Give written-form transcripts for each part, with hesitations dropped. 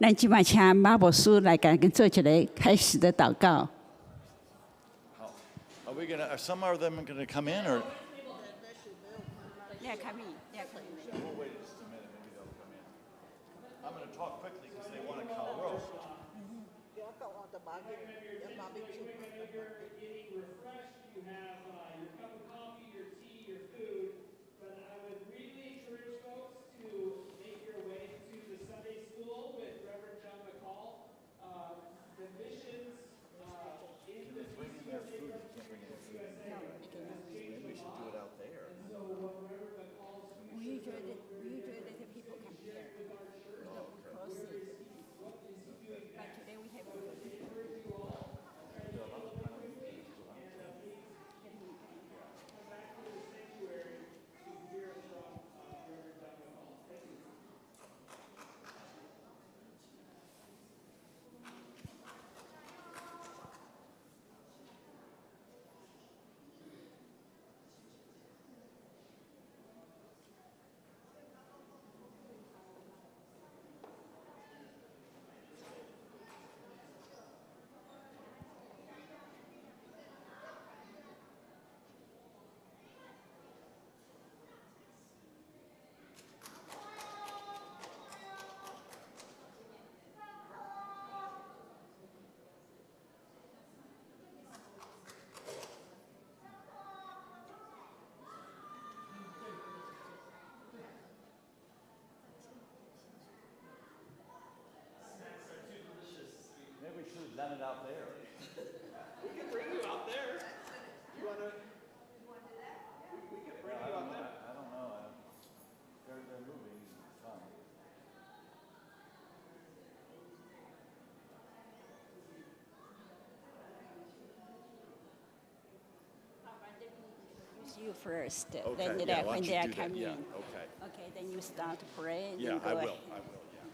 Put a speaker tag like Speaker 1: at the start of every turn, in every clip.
Speaker 1: 咱今晚请马牧师来跟做一个开始的祷告。
Speaker 2: Are we gonna? Are some of them gonna come in or?
Speaker 1: Yeah, come in. Yeah, come in.
Speaker 2: We'll wait just a minute. Maybe they'll come in. I'm gonna talk quickly because they want to call roast. Maybe we should have done it out there.
Speaker 3: We can bring you out there. You want to? We can bring you out there.
Speaker 2: I don't know. They're moving. Some.
Speaker 1: You first.
Speaker 2: Okay.
Speaker 1: Then
Speaker 2: Yeah, why
Speaker 1: when
Speaker 2: don't
Speaker 1: they
Speaker 2: you
Speaker 1: are
Speaker 2: do that?
Speaker 1: coming
Speaker 2: Yeah.
Speaker 1: in.
Speaker 2: Okay.
Speaker 1: Okay, then you start to pray.
Speaker 2: Yeah,
Speaker 1: then go
Speaker 2: I will.
Speaker 1: ahead.
Speaker 2: I will. Yeah.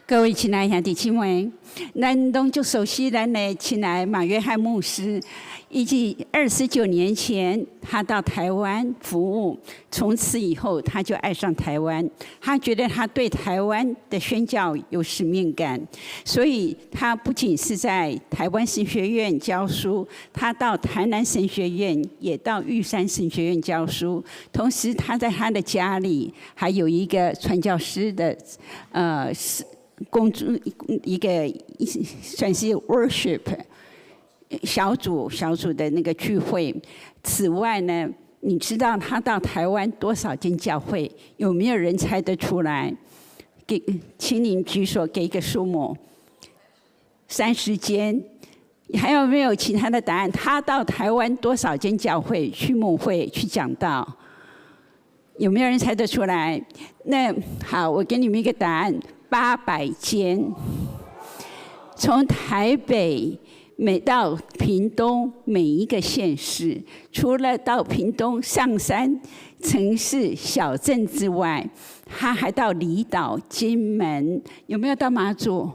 Speaker 1: 各位亲爱的弟兄们，咱拢就熟悉咱的亲爱马约翰牧师，以及29年前他到台湾服务，从此以后他就爱上台湾，他觉得他对台湾的宣教有使命感，所以他不仅是在台湾神学院教书，他到台南神学院，也到玉山神学院教书，同时他在他的家里还有一个传教师的公主一个算是 worship 小组的那个聚会。此外呢，你知道他到台湾多少间教会？有没有人猜得出来？请您举手给一个数目。30间。还有没有其他的答案？他到台湾多少间教会去牧会去讲道？有没有人猜得出来？那好，我给你们一个答案：800间。从台北每到屏东每一个县市，除了到屏东上山城市小镇之外，他还到离岛金门。有没有到马祖？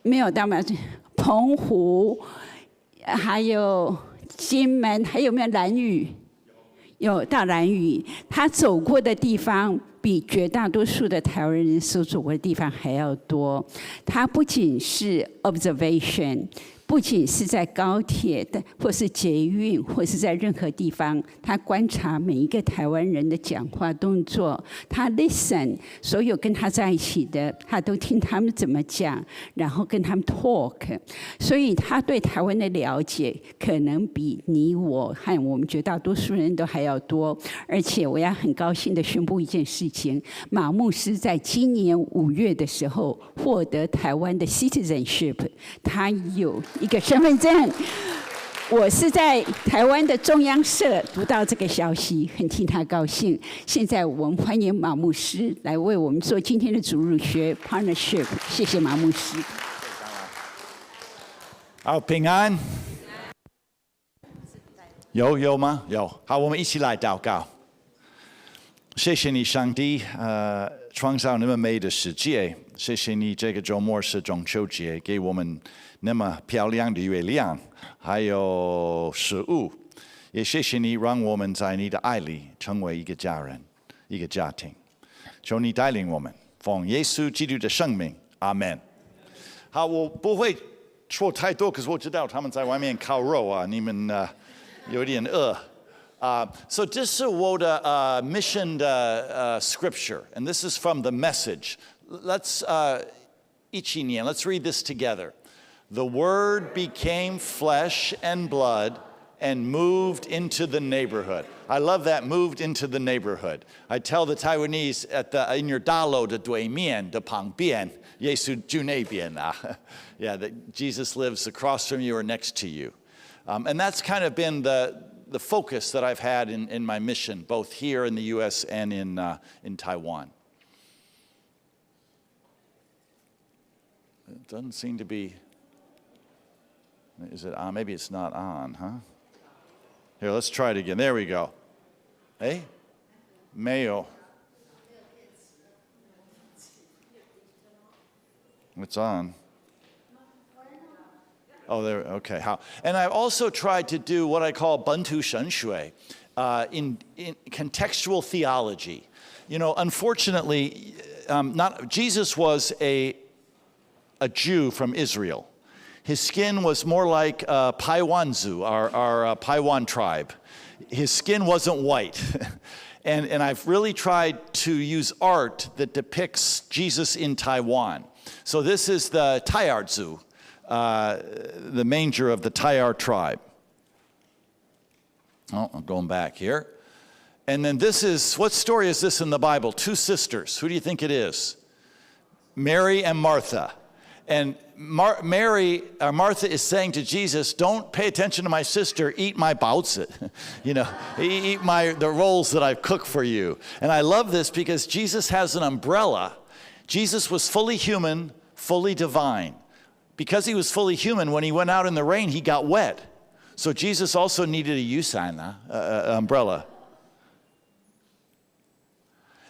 Speaker 1: 没有到马祖。澎湖，还有金门，还有没有兰屿？有到兰屿，他走过的地方比绝大多数的台湾人所走过的地方还要多。他不仅是 observation， 不仅是在高铁的，或是捷运，或是在任何地方，他观察每一个台湾人的讲话动作，他 listen 所有跟他在一起的，他都听他们怎么讲，然后跟他们 talk。所以他对台湾的了解，可能比你我和我们绝大多数人都还要多。而且我要很高兴的宣布一件事情：马牧师在今年5月的时候获得台湾的 citizenship， 他有一个身份证。我是在台湾的中央社读到这个消息，很替他高兴。现在我们欢迎马牧师来为我们做今天的主日学 partnership。谢谢马牧师。
Speaker 2: 好，平安。有吗？有。好，我们一起来祷告。谢谢你，上帝，创造那么美的世界。谢谢你，这个周末是中秋节，给我们那么漂亮的月亮，还有食物。也谢谢你，让我们在你的爱里成为一个家人，一个家庭。求你带领我们，奉耶稣基督的圣名，阿门。好，我不会说太多，可是我知道他们在外面烤肉啊，你们有点饿。So this is what mission scripture, and this is from the Message. Let's 一起念, let's read this together. The Word became flesh and blood and moved into the neighborhood. I love that, moved into the neighborhood. I tell the Taiwanese in your 大楼的对面的旁边，耶稣住那边啊。Yeah, that Jesus lives across from you or next to you. And that's kind of been the focus that I've had in my mission, both here in the U.S. and in Taiwan. It doesn't seem to be, is it on? Maybe it's not on, huh? Here, let's try it again. There we go. Hey? Mayo. It's on. Oh, there, okay. How? And I've also tried to do what I call 本土神学, in contextual theology. You know, unfortunately, Jesus was a Jew from Israel. His skin was more like Paiwanzu, our Paiwan tribe. His skin wasn't white. And I've really tried to use art that depicts Jesus in Taiwan. So this is the Taiarzu, the manger of the Taiar tribe. Oh, I'm going back here. And then this is, what story is this in the Bible? Two sisters. Who do you think it is? Mary and Martha. And Martha is saying to Jesus, don't pay attention to my sister, eat my baozi. You know, eat the rolls that I've cooked for you. And I love this because Jesus has an umbrella. Jesus was fully human, fully divine. Because he was fully human, when he went out in the rain, he got wet. So Jesus also needed a yusan, umbrella.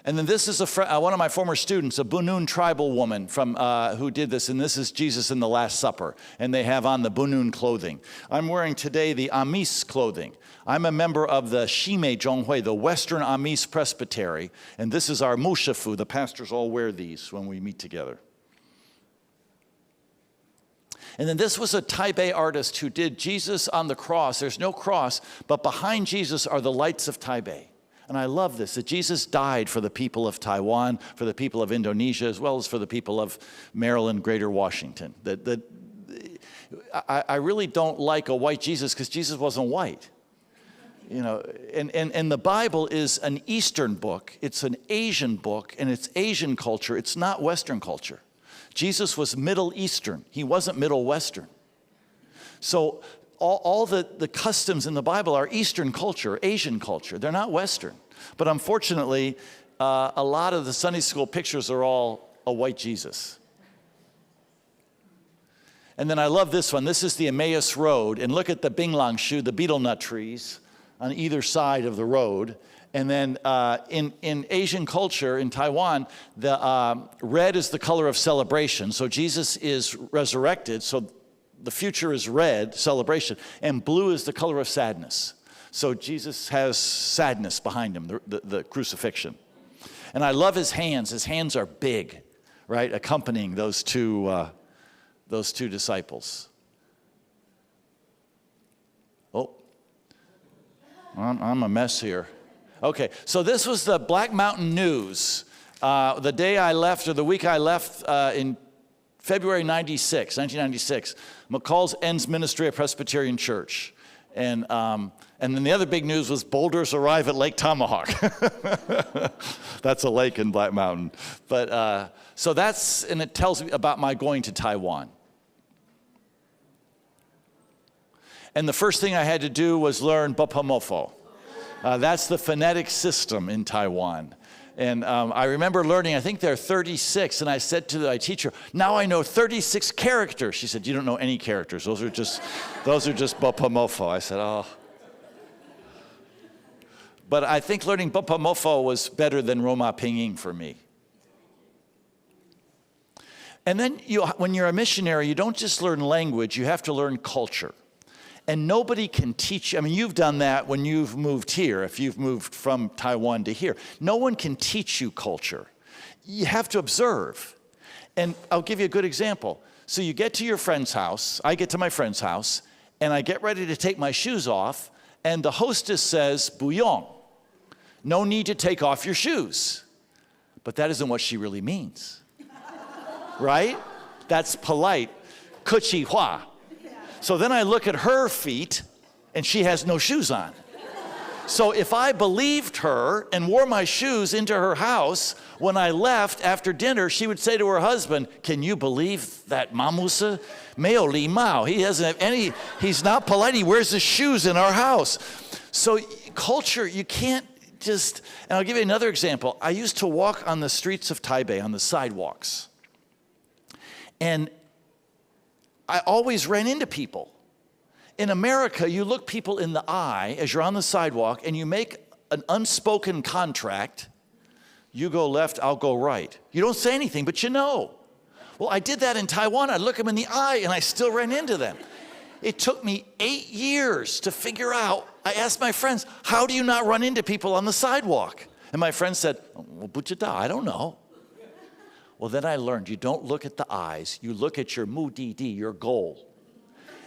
Speaker 2: And then this is one of my former students, a Bunun tribal woman from who did this, and this is Jesus in the Last Supper, and they have on the Bunun clothing. I'm wearing today the Amis clothing. I'm a member of the Shime Zhonghui, the Western Amis Presbytery, and this is our Mushafu. The pastors all wear these when we meet together. And then this was a Taipei artist who did Jesus on the cross. There's no cross, but behind Jesus are the lights of Taipei. And I love this, that Jesus died for the people of Taiwan, for the people of Indonesia, as well as for the people of Maryland, Greater Washington. I really don't like a white Jesus because Jesus wasn't white. You know, and the Bible is an Eastern book. It's an Asian book, and it's Asian culture. It's not Western culture. Jesus was Middle Eastern. He wasn't Middle Western. So all the customs in the Bible are Eastern culture, Asian culture. They're not Western. But unfortunately, a lot of the Sunday school pictures are all a white Jesus. And then I love this one. This is the Emmaus Road. And look at the Binglang Shu, the betel nut trees on either side of the road. And then in Asian culture, in Taiwan, the red is the color of celebration. So Jesus is resurrected, so the future is red, celebration, and blue is the color of sadness. So Jesus has sadness behind him, the crucifixion. And I love his hands. His hands are big, right, accompanying those two disciples. Oh, I'm a mess here. Okay, so this was the Black Mountain News. The day I left, or the week I left in February 1996, McCall's ends ministry at Presbyterian Church. And then the other big news was boulders arrive at Lake Tomahawk. That's a lake in Black Mountain. But so and it tells me about my going to Taiwan. And the first thing I had to do was learn Bopomofo. That's the phonetic system in Taiwan. And I remember learning, I think there are 36, and I said to my teacher, now I know 36 characters. She said, you don't know any characters. Those are just Bopomofo. I said, oh. But I think learning Bopomofo was better than Roma Pinyin for me. And then when you're a missionary, you don't just learn language, you have to learn culture. And nobody can teach you. I mean, you've done that when you've moved here, if you've moved from Taiwan to here. No one can teach you culture. You have to observe. And I'll give you a good example. So you get to your friend's house, I get to my friend's house, and I get ready to take my shoes off, and the hostess says, 不用. No need to take off your shoes. But that isn't what she really means. Right? That's polite. 客气话. So then I look at her feet, and she has no shoes on. So if I believed her and wore my shoes into her house, when I left after dinner, she would say to her husband, can you believe that Mamusa? 没有礼貌. He doesn't have any, he's not polite. He wears his shoes in our house. So culture, you can't just, and I'll give you another example. I used to walk on the streets of Taipei, on the sidewalks. And I always ran into people. In America, you look people in the eye as you're on the sidewalk and you make an unspoken contract. You go left, I'll go right. You don't say anything, but you know. Well, I did that in Taiwan. I look them in the eye and I still ran into them. It took me 8 years to figure out. I asked my friends, how do you not run into people on the sidewalk? And my friend said, well, 不知道, I don't know. Well, then I learned you don't look at the eyes. You look at your 目的地, your goal.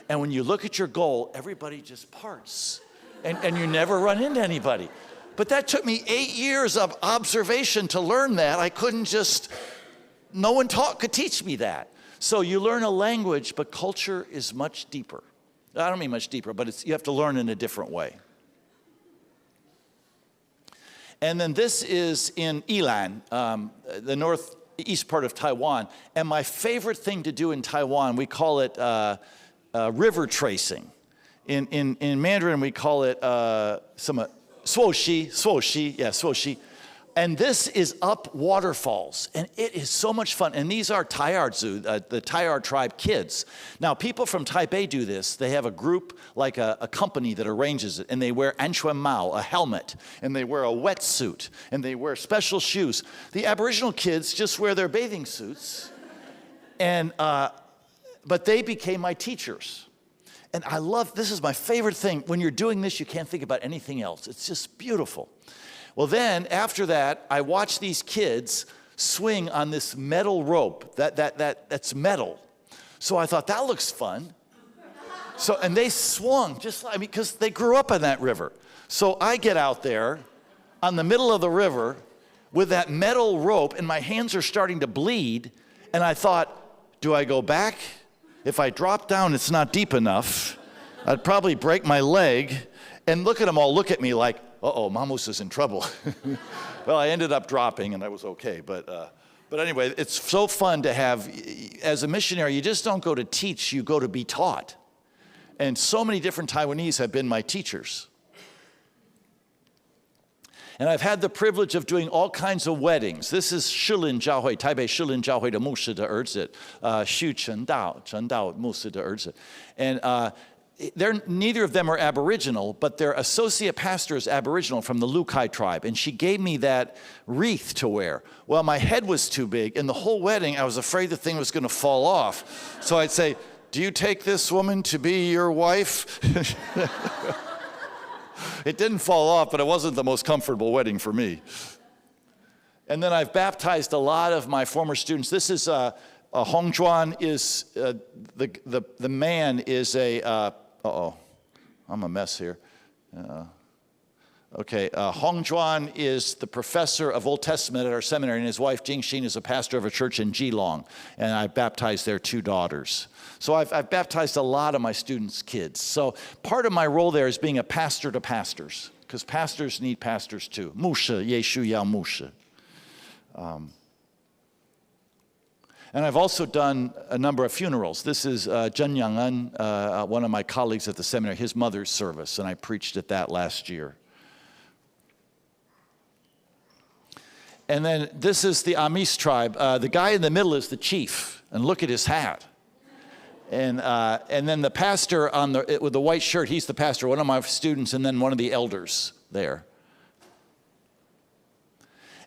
Speaker 2: And when you look at your goal, everybody just parts. And you never run into anybody. But that took me 8 years of observation to learn that. I couldn't just, no one could teach me that. So you learn a language, but culture is much deeper. I don't mean much deeper, but you have to learn in a different way. And then this is in Yilan, the northeast part of Taiwan. And my favorite thing to do in Taiwan, we call it river tracing. In Mandarin, we call it suoxi. And this is up waterfalls, and it is so much fun. And these are Tai'arzu, the Tai'ar tribe kids. Now, people from Taipei do this. They have a group, like a company that arranges it, and they wear anquan mao, a helmet, and they wear a wetsuit, and they wear special shoes. The Aboriginal kids just wear their bathing suits, but they became my teachers. And I love, this is my favorite thing. When you're doing this, you can't think about anything else. It's just beautiful. Well, then, after that, I watched these kids swing on this metal rope that's metal. So I thought, that looks fun. So, and they swung just like, because they grew up on that river. So I get out there on the middle of the river with that metal rope, and my hands are starting to bleed. And I thought, do I go back? If I drop down, it's not deep enough. I'd probably break my leg. And look at them all look at me like, uh-oh, Mamus is in trouble. Well, I ended up dropping, and I was okay. But anyway, it's so fun to have, as a missionary, you just don't go to teach, you go to be taught. And so many different Taiwanese have been my teachers. And I've had the privilege of doing all kinds of weddings. This is Shilin Jiahui, Taipei Shilin Jiahui的牧师的儿子, Xu Chengdao牧师的儿子. And neither of them are Aboriginal, but their associate pastor is Aboriginal from the Lukai tribe. And she gave me that wreath to wear. Well, my head was too big, and the whole wedding, I was afraid the thing was going to fall off. So I'd say, do you take this woman to be your wife? It didn't fall off, but it wasn't the most comfortable wedding for me. And then I've baptized a lot of my former students. This is Hong Zhuan is the man is a I'm a mess here. Hong Zhuan is the professor of Old Testament at our seminary, and his wife Jing Xin is a pastor of a church in Geelong, and I baptized their 2 daughters. So I've baptized a lot of my students' kids. So part of my role there is being a pastor to pastors, because pastors need pastors too. 牧师也需要牧师. And I've also done a number of funerals. This is Zhen Yang'en, one of my colleagues at the seminary, his mother's service, and I preached at that last year. And then this is the Amis tribe. The guy in the middle is the chief, and look at his hat. And then the pastor with the white shirt, he's the pastor, one of my students, and then one of the elders there.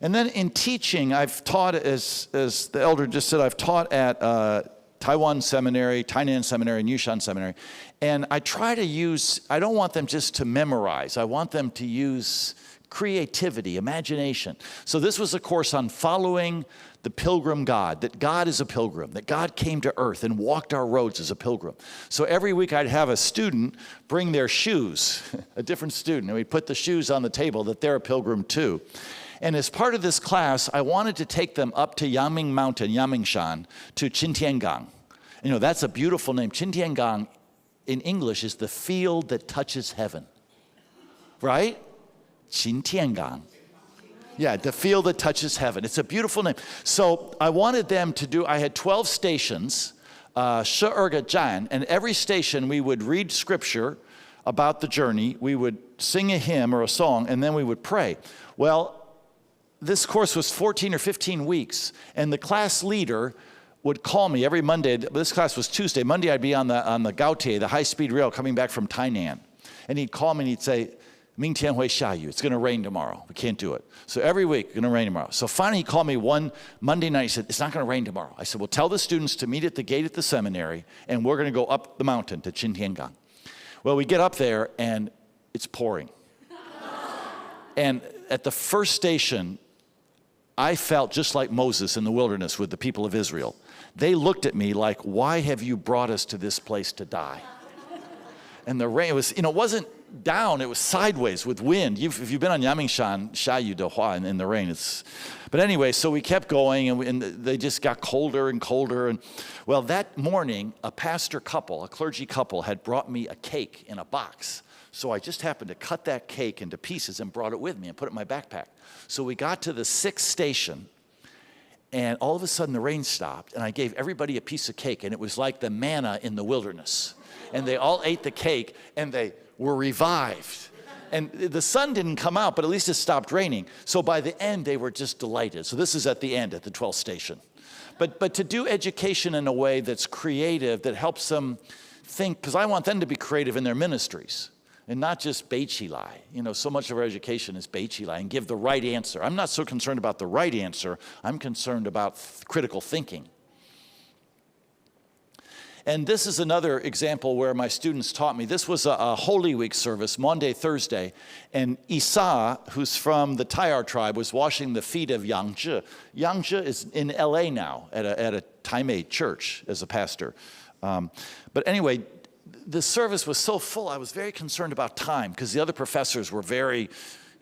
Speaker 2: And then in teaching, I've taught, as the elder just said, I've taught at Taiwan Seminary, Tainan Seminary, and Yushan Seminary. And I try to use, I don't want them just to memorize. I want them to use creativity, imagination. So this was a course on following the pilgrim God, that God is a pilgrim, that God came to earth and walked our roads as a pilgrim. So every week I'd have a student bring their shoes, a different student, and we'd put the shoes on the table that they're a pilgrim too. And as part of this class, I wanted to take them up to Yangming Mountain, Yangmingshan, to Qintiangang. You know, that's a beautiful name. Qintiangang in English is the field that touches heaven, right? Qintiangang. Yeah, the field that touches heaven. It's a beautiful name. So I wanted them to do, I had 12 stations, 12个站, and every station we would read scripture about the journey, we would sing a hymn or a song, and then we would pray. Well, this course was 14 or 15 weeks, and the class leader would call me every Monday. This class was Tuesday. Monday I'd be on the Gaotie, the high-speed rail coming back from Tainan. And he'd call me and he'd say, 明天会下雨. It's going to rain tomorrow. We can't do it. So every week, going to rain tomorrow. So finally he called me one Monday night. He said, it's not going to rain tomorrow. I said, well, tell the students to meet at the gate at the seminary, and we're going to go up the mountain to Qintiangang. Well, we get up there, and it's pouring. And at the first station, I felt just like Moses in the wilderness with the people of Israel. They looked at me like, why have you brought us to this place to die? And the rain was, it wasn't down, it was sideways with wind. If you've been on Yangmingshan, 下雨的话 in the rain, but anyway, so we kept going, and they just got colder and colder. And well, that morning, a pastor couple, a clergy couple, had brought me a cake in a box. So I just happened to cut that cake into pieces and brought it with me and put it in my backpack. So we got to the 6th station, and all of a sudden the rain stopped, and I gave everybody a piece of cake, and it was like the manna in the wilderness. And they all ate the cake, and they were revived. And the sun didn't come out, but at least it stopped raining. So by the end, they were just delighted. So this is at the end, at the 12th station. But to do education in a way that's creative, that helps them think, because I want them to be creative in their ministries. And not just 背起来. So much of our education is 背起来 and give the right answer. I'm not so concerned about the right answer. I'm concerned about critical thinking. And this is another example where my students taught me. This was a Holy Week service, Monday, Thursday. And Isa, who's from the Tayar tribe, was washing the feet of Yang Zhi. Yang Zhi is in LA now at a Taimei church as a pastor. But anyway, the service was so full, I was very concerned about time because the other professors were it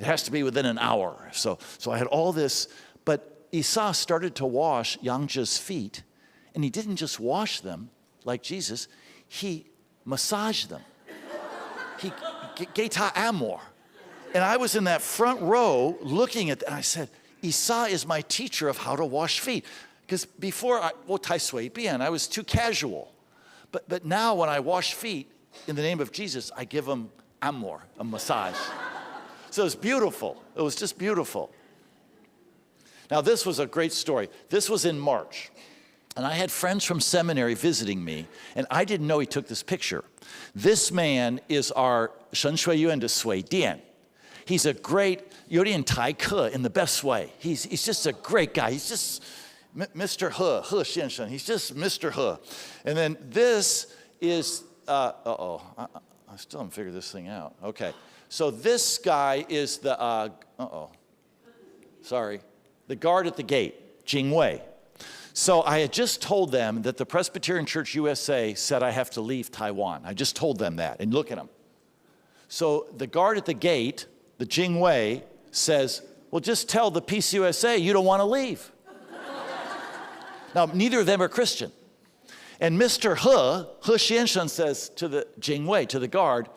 Speaker 2: has to be within an hour. So I had all this, but Isa started to wash Yang Zhi's feet, and he didn't just wash them like Jesus, he massaged them. He gave ta amor. And I was in that front row looking at that, and I said, Isa is my teacher of how to wash feet. Because before, I was too casual. But now when I wash feet in the name of Jesus, I give them amor, a massage. So it was beautiful. It was just beautiful. Now this was a great story. This was in March. And I had friends from seminary visiting me, and I didn't know he took this picture. This man is our 神学院的水电. He's a great, 有点台客 in the best way. He's just a great guy. He's just Mr. He 先生. He's just Mr. He. And then this is, I still haven't figured this thing out. Okay. So this guy is the, the guard at the gate, Jing Wei. So I had just told them that the Presbyterian Church USA said I have to leave Taiwan. I just told them that, and look at them. So the guard at the gate, the Jing Wei, says, well, just tell the PCUSA you don't want to leave. Now, neither of them are Christian. And Mr. He Xianshan says to the Jing Wei, to the guard,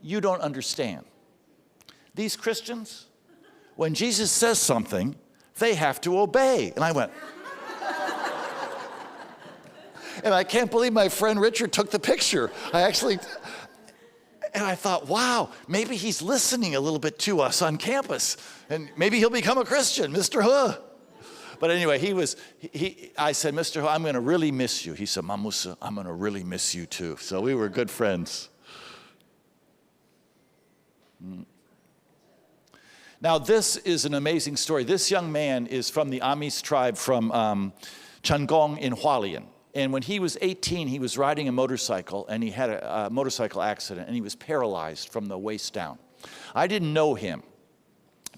Speaker 2: you don't understand. These Christians, when Jesus says something, they have to obey. And I went, and I can't believe my friend Richard took the picture. And I thought, wow, maybe he's listening a little bit to us on campus. And maybe he'll become a Christian, Mr. He. But anyway, I said, Mr. He, I'm going to really miss you. He said, Mamusa, I'm going to really miss you too. So we were good friends. Now, this is an amazing story. This young man is from the Amis tribe from Changong in Hualien. And when he was 18, he was riding a motorcycle, and he had a motorcycle accident, and he was paralyzed from the waist down. I didn't know him,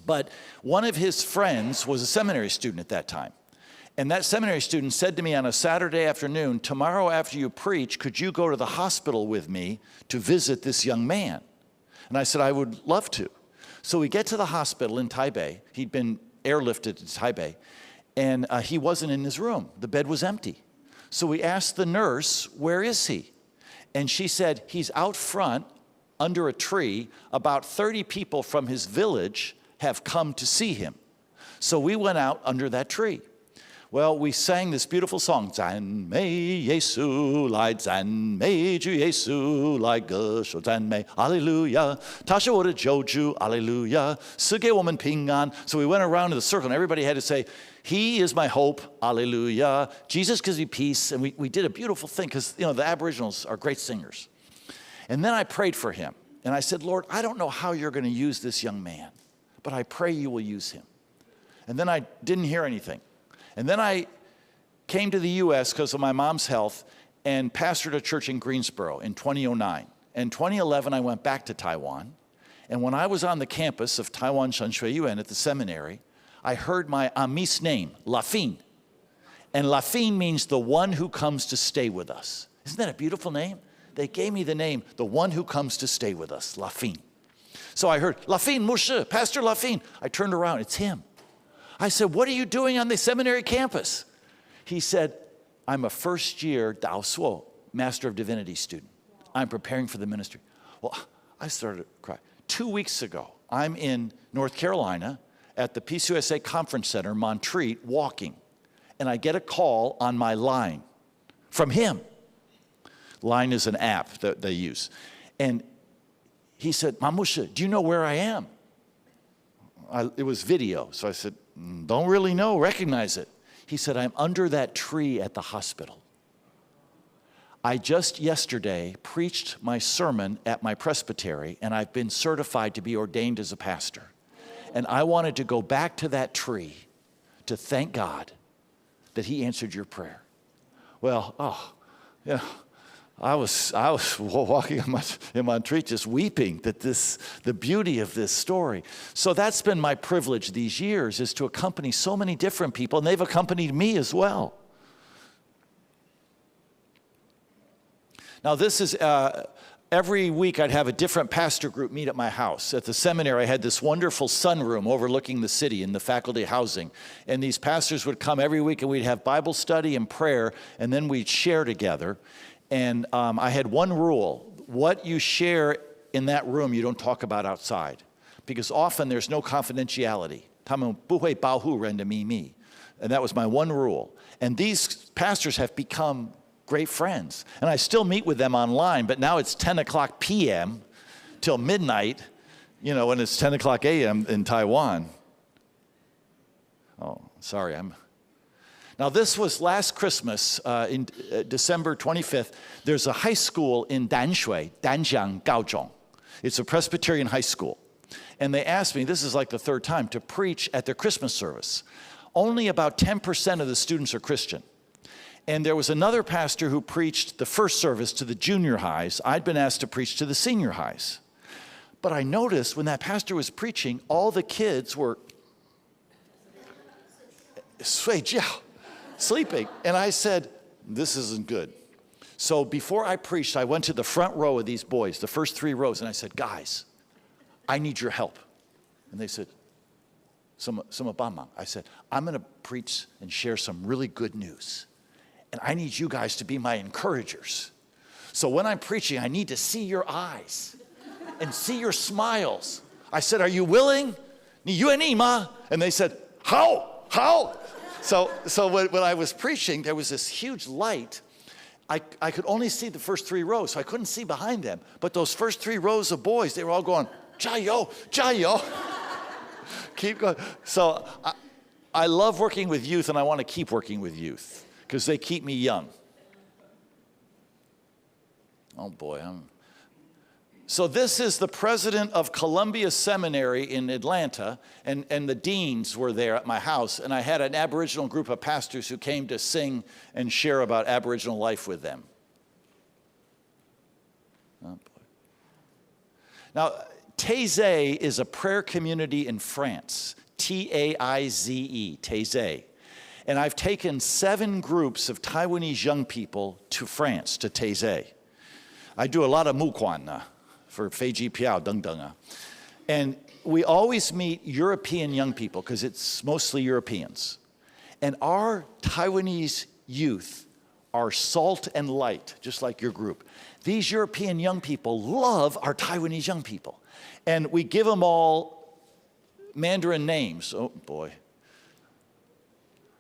Speaker 2: But one of his friends was a seminary student at that time. And that seminary student said to me on a Saturday afternoon, tomorrow after you preach, could you go to the hospital with me to visit this young man? And I said, I would love to. So we get to the hospital in Taipei. He'd been airlifted to Taipei, and he wasn't in his room. The bed was empty. So we asked the nurse, where is he? And she said, he's out front under a tree. About 30 people from his village have come to see him. So we went out under that tree. Well, we sang this beautiful song, 赞美耶稣来，赞美主耶稣来，歌手赞美，哈利路亚，他是我的救主，哈利路亚，赐给我们平安。So we went around in the circle, and everybody had to say, He is my hope, hallelujah. Jesus gives me peace. And we did a beautiful thing because, you know, the Aboriginals are great singers. And then I prayed for him. And I said, Lord, I don't know how you're going to use this young man, but I pray you will use him. And then I didn't hear anything. And then I came to the U.S. because of my mom's health and pastored a church in Greensboro in 2009. In 2011, I went back to Taiwan. And when I was on the campus of Taiwan Shenxue Yuan at the seminary, I heard my ami's name, Lafine. And Lafine means the one who comes to stay with us. Isn't that a beautiful name? They gave me the name, the one who comes to stay with us, Lafine. So I heard, Lafine, Moshe, Pastor Lafine. I turned around, it's him. I said, what are you doing on the seminary campus? He said, I'm a first-year Dao Suo, Master of Divinity student. I'm preparing for the ministry. Well, I started to cry. 2 weeks ago, I'm in North Carolina at the PCUSA Conference Center, Montreat, walking. And I get a call on my line from him. Line is an app that they use. And he said, Mamusha, do you know where I am? It was video. So I said, don't really know, recognize it. He said, I'm under that tree at the hospital. I just yesterday preached my sermon at my presbytery, and I've been certified to be ordained as a pastor. And I wanted to go back to that tree to thank God that he answered your prayer. Well, I was walking in Montreat just weeping that the beauty of this story. So that's been my privilege these years, is to accompany so many different people, and they've accompanied me as well. Now this is, every week I'd have a different pastor group meet at my house. At the seminary, I had this wonderful sunroom overlooking the city in the faculty housing. And these pastors would come every week, and we'd have Bible study and prayer, and then we'd share together. And I had one rule: what you share in that room, you don't talk about outside. Because often there's no confidentiality. 他们不会保护人的秘密. And that was my one rule. And these pastors have become great friends. And I still meet with them online, but now it's 10 o'clock p.m. till midnight, you know, when it's 10 o'clock a.m. in Taiwan. Oh, sorry, Now, this was last Christmas, in December 25th. There's a high school in Danshui, Danjiang Gaozhong. It's a Presbyterian high school. And they asked me, this is like the third time, to preach at their Christmas service. Only about 10% of the students are Christian. And there was another pastor who preached the first service to the junior highs. I'd been asked to preach to the senior highs. But I noticed when that pastor was preaching, all the kids were 睡觉. Sleeping. And I said, this isn't good. So before I preached, I went to the front row of these boys, the first 3 rows, and I said, guys, I need your help. And they said, 什么帮忙? I said, I'm going to preach and share some really good news. And I need you guys to be my encouragers. So when I'm preaching, I need to see your eyes and see your smiles. I said, are you willing? 你愿意吗? And they said, how? So when I was preaching, there was this huge light. I could only see the first 3 rows, so I couldn't see behind them. But those first 3 rows of boys, they were all going, 加油, 加油. Keep going. So I love working with youth, and I want to keep working with youth because they keep me young. Oh boy, So this is the president of Columbia Seminary in Atlanta, and the deans were there at my house, and I had an Aboriginal group of pastors who came to sing and share about Aboriginal life with them. Oh boy. Now, Taizé is a prayer community in France. T-A-I-Z-E, Taizé. And I've taken 7 groups of Taiwanese young people to France, to Taizé. I do a lot of mukwan for Fei Ji Piao, Deng Deng. And we always meet European young people because it's mostly Europeans. And our Taiwanese youth are salt and light, just like your group. These European young people love our Taiwanese young people. And we give them all Mandarin names. Oh, boy.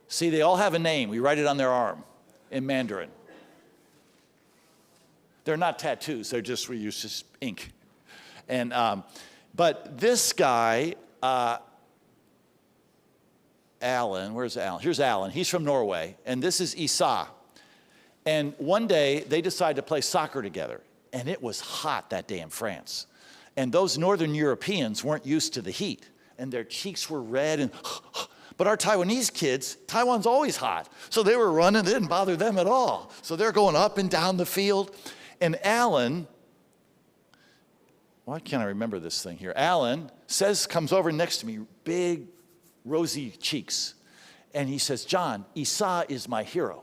Speaker 2: See, they all have a name. We write it on their arm in Mandarin. They're not tattoos. They're just, we use just ink. And, but this guy, Alan, where's Alan? Here's Alan. He's from Norway. And this is Isa. And one day, they decided to play soccer together. And it was hot that day in France. And those Northern Europeans weren't used to the heat. And their cheeks were red. And but our Taiwanese kids, Taiwan's always hot. So they were running. It didn't bother them at all. So they're going up and down the field. And Alan, why can't I remember this thing here? Alan comes over next to me, big, rosy cheeks. And he says, John, Isa is my hero,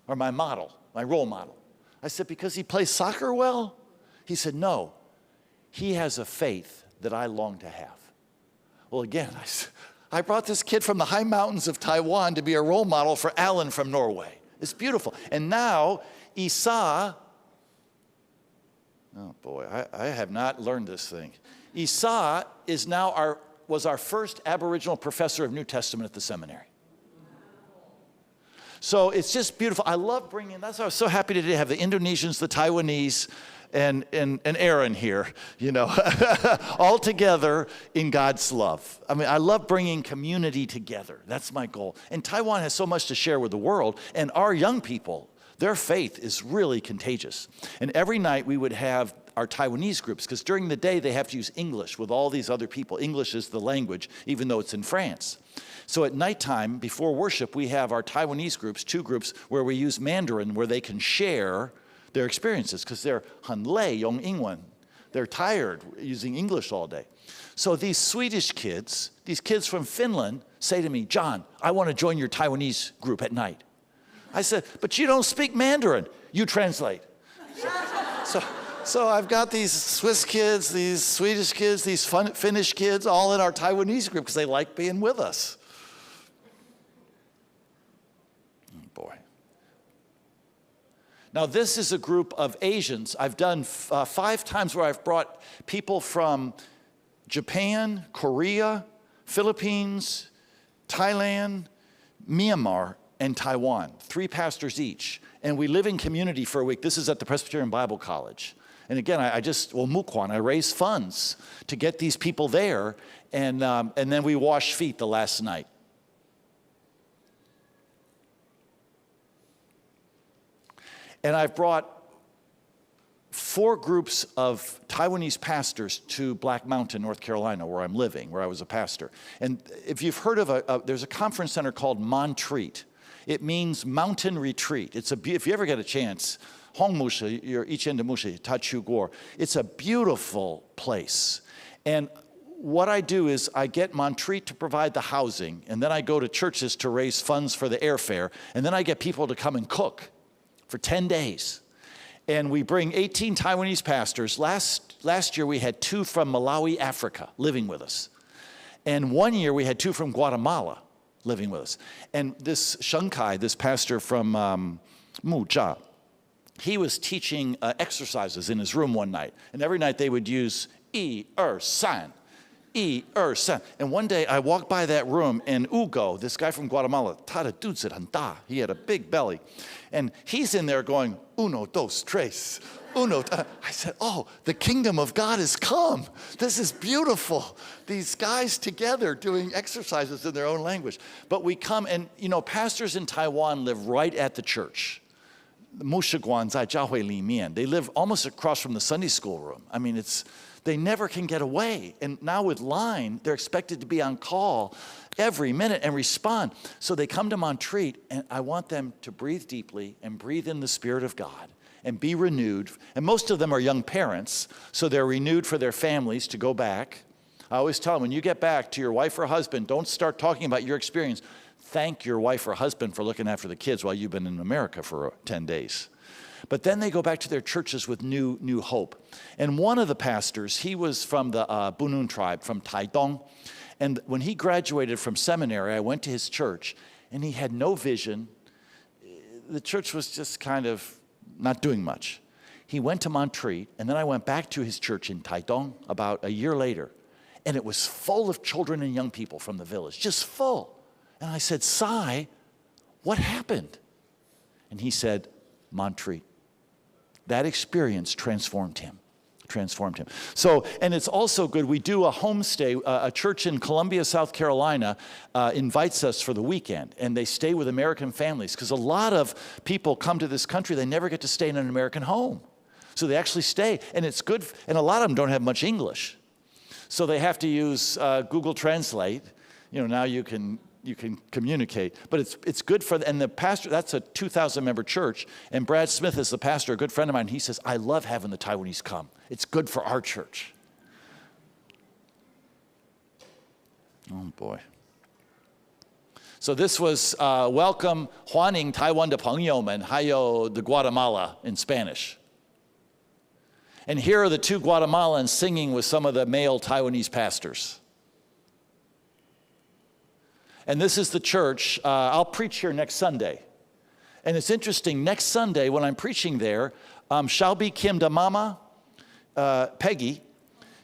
Speaker 2: or my model, my role model. I said, because he plays soccer well? He said, no, he has a faith that I long to have. Well, again, I brought this kid from the high mountains of Taiwan to be a role model for Alan from Norway. It's beautiful. And now, Isa, oh boy, I have not learned this thing. Isa is now was our first Aboriginal professor of New Testament at the seminary. So it's just beautiful. I love bringing, that's why I was so happy today to have the Indonesians, the Taiwanese, and Aaron here, you know, all together in God's love. I mean, I love bringing community together. That's my goal. And Taiwan has so much to share with the world, and our young people, their faith is really contagious. And every night we would have our Taiwanese groups, because during the day they have to use English with all these other people. English is the language, even though it's in France. So at nighttime, before worship, we have our Taiwanese groups, 2 groups, where we use Mandarin, where they can share their experiences, because they're 很累用英文. They're tired using English all day. So these Swedish kids, these kids from Finland, say to me, John, I want to join your Taiwanese group at night. I said, but you don't speak Mandarin. You translate. So I've got these Swiss kids, these Swedish kids, these Finnish kids, all in our Taiwanese group because they like being with us. Oh, boy. Now, this is a group of Asians. I've done 5 times where I've brought people from Japan, Korea, Philippines, Thailand, Myanmar, and Taiwan. 3 pastors each. And we live in community for a week. This is at the Presbyterian Bible College. And again, Mukwan, I raise funds to get these people there. And then we wash feet the last night. And I've brought 4 groups of Taiwanese pastors to Black Mountain, North Carolina, where I'm living, where I was a pastor. And if you've heard of there's a conference center called Montreat. It means mountain retreat. If you ever get a chance, it's a beautiful place. And what I do is I get Montreat to provide the housing, and then I go to churches to raise funds for the airfare, and then I get people to come and cook for 10 days. And we bring 18 Taiwanese pastors. Last year we had 2 from Malawi, Africa, living with us. And one year we had 2 from Guatemala living with us. And this Sheng Kai, this pastor from Muzha, he was teaching exercises in his room one night. And every night they would use 1, 2, 3. 1, 2, 3. And one day I walked by that room, and Ugo, this guy from Guatemala, he had a big belly. And he's in there going, 1, 2, 3. I said, oh, the kingdom of God has come. This is beautiful. These guys together doing exercises in their own language. But we come, and pastors in Taiwan live right at the church. They live almost across from the Sunday school room. I mean, they never can get away. And now with Line, they're expected to be on call every minute and respond. So they come to Montreat, and I want them to breathe deeply and breathe in the Spirit of God and be renewed. And most of them are young parents, so they're renewed for their families to go back. I always tell them, when you get back to your wife or husband, don't start talking about your experience. Thank your wife or husband for looking after the kids while you've been in America for 10 days. But then they go back to their churches with new hope. And one of the pastors, he was from the Bunun tribe, from Taidong. And when he graduated from seminary, I went to his church, and he had no vision. The church was just kind of not doing much. He went to Montreat, and then I went back to his church in Taidong about a year later, and it was full of children and young people from the village, just full. And I said, Sai, what happened? And he said, Montreat. That experience transformed him. So, and it's also good, we do a homestay. A church in Columbia, South Carolina invites us for the weekend, and they stay with American families, because a lot of people come to this country, they never get to stay in an American home. So they actually stay, and it's good, and a lot of them don't have much English. So they have to use Google Translate. Now you can communicate, but it's good for, and the pastor, that's a 2,000 member church, and Brad Smith is the pastor, a good friend of mine. He says, I love having the Taiwanese come. It's good for our church. Oh boy. So this was welcome, 欢迎台湾的朋友们, 还有 the Guatemala in Spanish. And here are the two Guatemalans singing with some of the male Taiwanese pastors. And this is the church. I'll preach here next Sunday. And it's interesting, next Sunday when I'm preaching there, Xiaobi Kim da Mama, Peggy,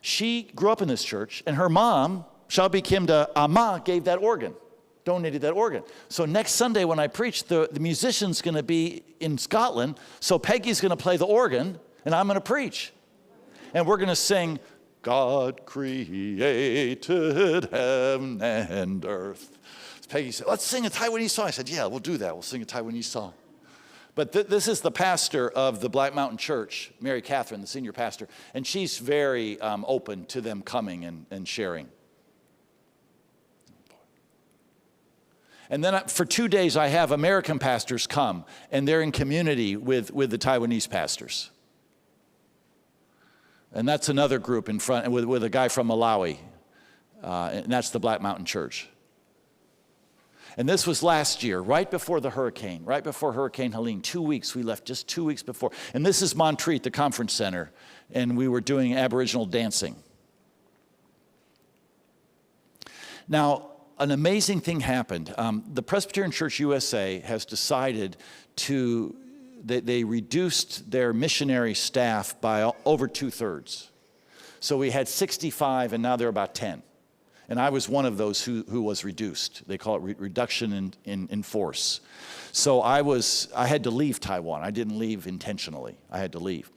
Speaker 2: she grew up in this church, and her mom, Xiaobi Kim da Ama, gave that organ, donated that organ. So next Sunday when I preach, the musician's going to be in Scotland, so Peggy's going to play the organ, and I'm going to preach. And we're going to sing, God created heaven and earth. Peggy said, let's sing a Taiwanese song. I said, yeah, we'll do that. We'll sing a Taiwanese song. But this is the pastor of the Black Mountain Church, Mary Catherine, the senior pastor, and she's very open to them coming and sharing. And then for 2 days, I have American pastors come, and they're in community with the Taiwanese pastors. And that's another group in front, with a guy from Malawi, and that's the Black Mountain Church. And this was last year, right before Hurricane Helene. 2 weeks, we left just 2 weeks before. And this is Montreat, the conference center, and we were doing Aboriginal dancing. Now, an amazing thing happened. The Presbyterian Church USA has decided they reduced their missionary staff by over 2/3. So we had 65, and now they're about 10. And I was one of those who was reduced. They call it reduction in force. So I had to leave Taiwan. I didn't leave intentionally. I had to leave.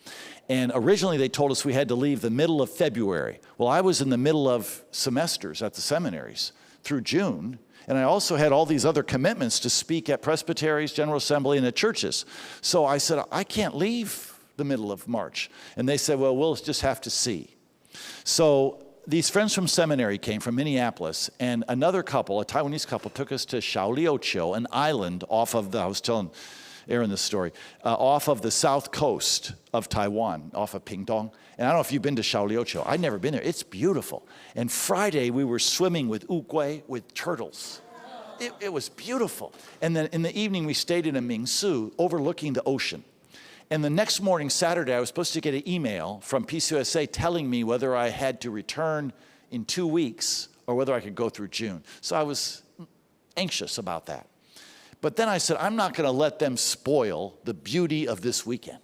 Speaker 2: And originally they told us we had to leave the middle of February. Well, I was in the middle of semesters at the seminaries through June. And I also had all these other commitments to speak at presbyteries, General Assembly, and at churches. So I said, I can't leave the middle of March. And they said, well, we'll just have to see. So these friends from seminary came from Minneapolis, and another couple, a Taiwanese couple, took us to Shaolioqiu, an island off of I was telling Aaron this story, off of the south coast of Taiwan, off of Pingdong. And I don't know if you've been to Shaolioqiu. I'd never been there. It's beautiful. And Friday, we were swimming with ukui, with turtles. It was beautiful. And then in the evening, we stayed in a Mingsu overlooking the ocean. And the next morning, Saturday, I was supposed to get an email from PCUSA telling me whether I had to return in 2 weeks or whether I could go through June. So I was anxious about that. But then I said, I'm not going to let them spoil the beauty of this weekend.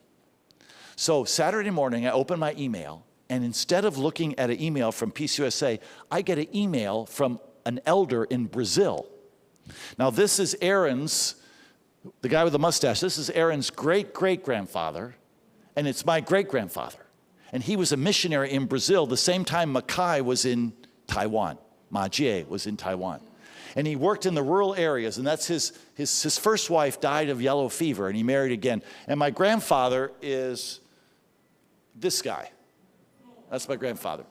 Speaker 2: So Saturday morning, I opened my email, and instead of looking at an email from PCUSA, I get an email from an elder in Brazil. Now, this is Aaron's, the guy with the mustache, this is Aaron's great-great-grandfather, and it's my great-grandfather. And he was a missionary in Brazil the same time Mackay was in Taiwan. Ma Jie was in Taiwan. And he worked in the rural areas, and that's his first wife died of yellow fever, and he married again. And my grandfather is this guy. That's my grandfather.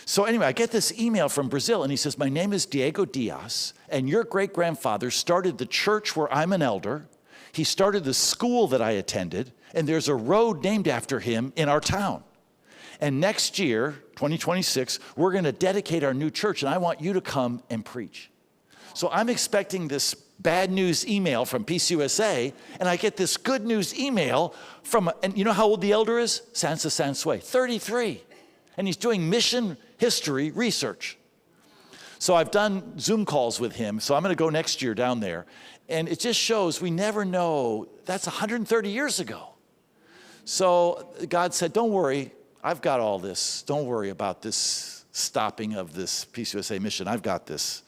Speaker 2: So anyway, I get this email from Brazil, and he says, my name is Diego Diaz, and your great-grandfather started the church where I'm an elder. He started the school that I attended, and there's a road named after him in our town. And next year, 2026, we're going to dedicate our new church, and I want you to come and preach. So I'm expecting this bad news email from PCUSA, and I get this good news email from, and you know how old the elder is? Sansa Sansui, 33. And he's doing mission history research. So I've done Zoom calls with him, so I'm going to go next year down there. And it just shows we never know. That's 130 years ago. So God said, don't worry, I've got all this. Don't worry about this stopping of this PCUSA mission. I've got this.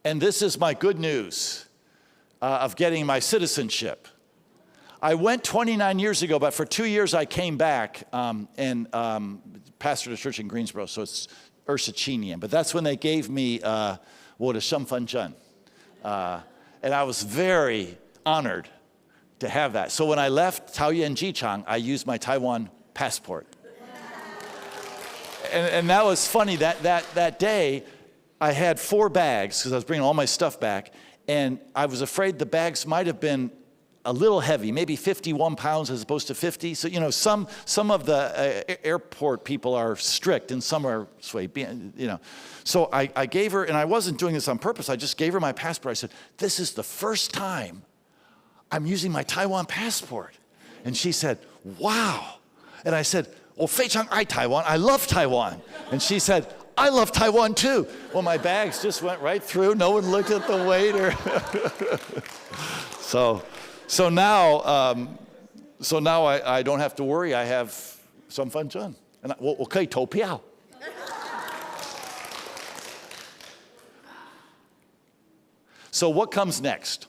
Speaker 2: And this is my good news of getting my citizenship. I went 29 years ago, but for 2 years I came back and pastored a church in Greensboro, so it's Ursachinian. But that's when they gave me what a 身份证. And I was very honored to have that. So when I left Taoyuan Jichang, I used my Taiwan passport. And that was funny. That day, I had 4 bags because I was bringing all my stuff back. And I was afraid the bags might have been a little heavy, maybe 51 pounds as opposed to 50. So, you know, some of the airport people are strict and some are sway, you know. So I gave her, and I wasn't doing this on purpose, I just gave her my passport. I said, this is the first time I'm using my Taiwan passport. And she said, wow. And I said, well, 非常爱台湾, I love Taiwan. And she said, I love Taiwan too. Well, my bags just went right through. No one looked at the waiter. So now I don't have to worry. I have 身份证, and 我可以投票. So what comes next?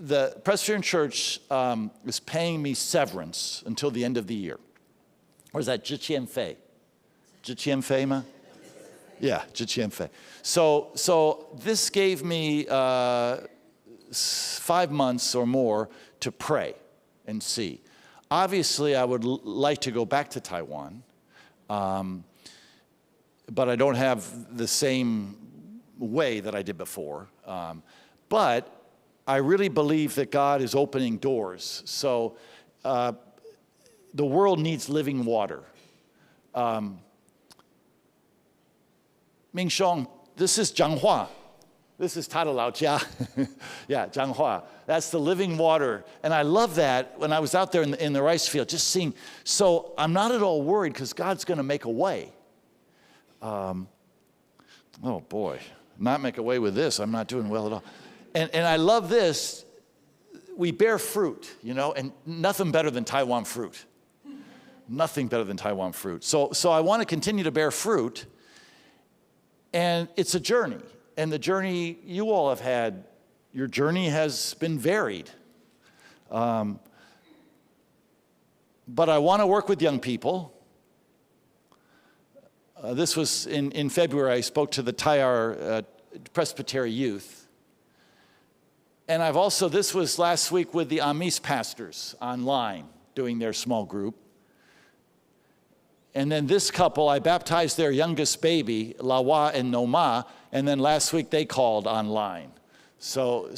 Speaker 2: The Presbyterian Church is paying me severance until the end of the year. Or is that 之前费? 之前费吗? Yeah, 之前费. So this gave me 5 months or more to pray and see. Obviously, I would like to go back to Taiwan, but I don't have the same way that I did before. But I really believe that God is opening doors. So the world needs living water. Ming Shong, this is Zhanghua. This is 他的老家. Yeah, Zhanghua. That's the living water. And I love that when I was out there in the rice field, just seeing. So I'm not at all worried because God's going to make a way. Oh, boy. Not make a way with this. I'm not doing well at all. And I love this. We bear fruit, you know, and nothing better than Taiwan fruit. Nothing better than Taiwan fruit. So I want to continue to bear fruit. And it's a journey. And the journey you all have had, your journey has been varied. But I want to work with young people. This was in February. I spoke to the Taiar Presbyterian youth. And I've also, this was last week with the Amis pastors online doing their small group. And then this couple, I baptized their youngest baby, Lawa and Noma, and then last week they called online. So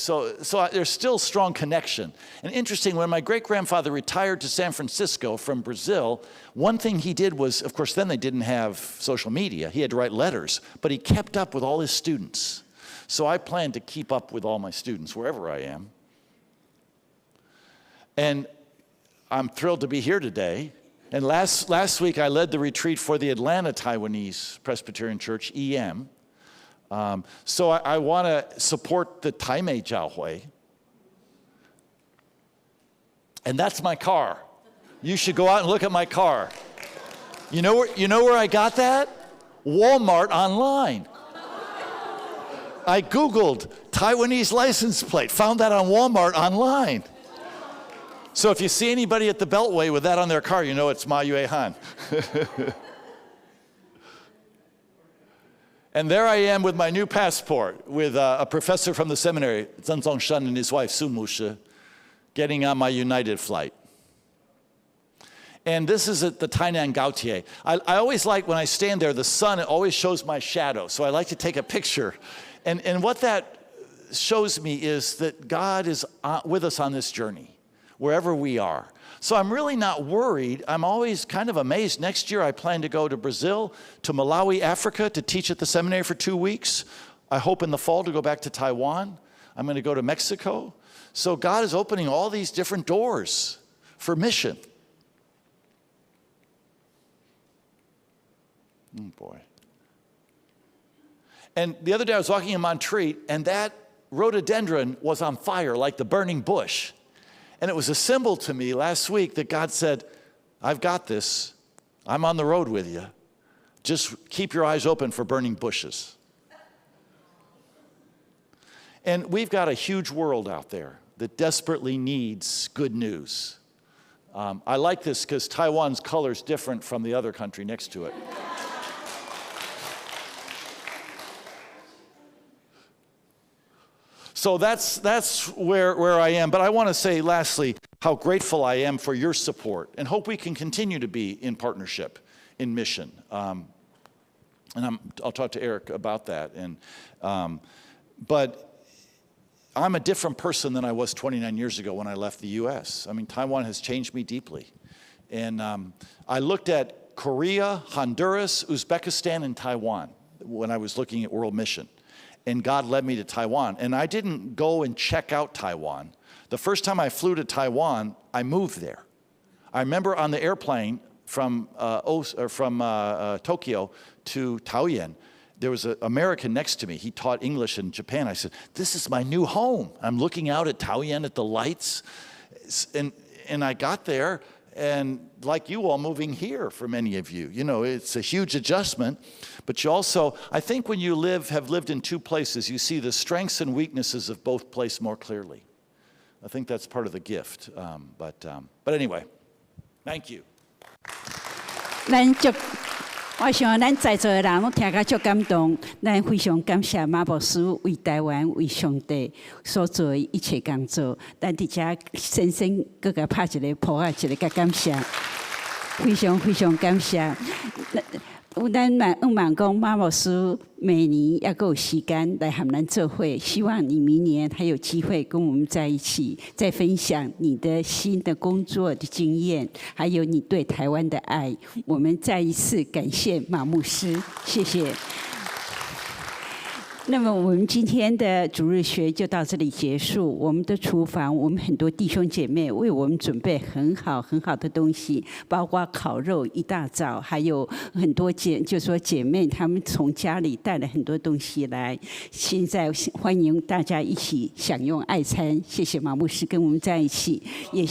Speaker 2: there's still strong connection. And interesting, when my great-grandfather retired to San Francisco from Brazil, one thing he did was, of course, then they didn't have social media. He had to write letters, but he kept up with all his students. So I plan to keep up with all my students wherever I am. And I'm thrilled to be here today. And last week, I led the retreat for the Atlanta Taiwanese Presbyterian Church, EM. So I want to support the Taimei Jiaohui. And that's my car. You should go out and look at my car. You know where I got that? Walmart online. I Googled Taiwanese license plate, found that on Walmart online. So if you see anybody at the Beltway with that on their car, you know it's Ma Yue Han. And there I am with my new passport, with a professor from the seminary, Zheng Zongshan, and his wife, Su Mushi, getting on my United flight. And this is at the Tainan Gautier. I always like when I stand there, the sun always shows my shadow. So I like to take a picture. And what that shows me is that God is with us on this journey, wherever we are. So I'm really not worried. I'm always kind of amazed. Next year I plan to go to Brazil, to Malawi, Africa, to teach at the seminary for 2 weeks. I hope in the fall to go back to Taiwan. I'm going to go to Mexico. So God is opening all these different doors for mission. Oh boy. And the other day I was walking in Montreat, and that rhododendron was on fire like the burning bush. And it was a symbol to me last week that God said, I've got this. I'm on the road with you. Just keep your eyes open for burning bushes. And we've got a huge world out there that desperately needs good news. I like this because Taiwan's color is different from the other country next to it. So that's where I am. But I want to say, lastly, how grateful I am for your support and hope we can continue to be in partnership in mission. And I'll talk to Eric about that. But I'm a different person than I was 29 years ago when I left the U.S. I mean, Taiwan has changed me deeply. And I looked at Korea, Honduras, Uzbekistan, and Taiwan when I was looking at World Mission. And God led me to Taiwan. And I didn't go and check out Taiwan. The first time I flew to Taiwan, I moved there. I remember on the airplane from Tokyo to Taoyuan, there was an American next to me. He taught English in Japan. I said, this is my new home. I'm looking out at Taoyuan at the lights. And I got there, and like you all moving here for many of you, it's a huge adjustment. But you also, I think when you have lived in two places, you see the strengths and weaknesses of both places more clearly. I think that's part of the gift. But anyway, thank you.
Speaker 1: 我想咱在座的人都听得足感动，咱非常感谢马牧师为台湾、为上帝所做的一切工作。咱伫遮深深各个拍一个抱啊，一个感谢，非常非常感谢。咱望讲马牧师每年要够有时间来和咱做会，希望你明年还有机会跟我们在一起，再分享你的新的工作的经验，还有你对台湾的爱。我们再一次感谢马牧师，谢谢。那么我们今天的主日学就到这里结束。我们的厨房，我们很多弟兄姐妹为我们准备很好的东西，包括烤肉一大早，还有很多姐妹她们从家里带了很多东西来。现在欢迎大家一起享用爱餐。谢谢马牧师跟我们在一起，也。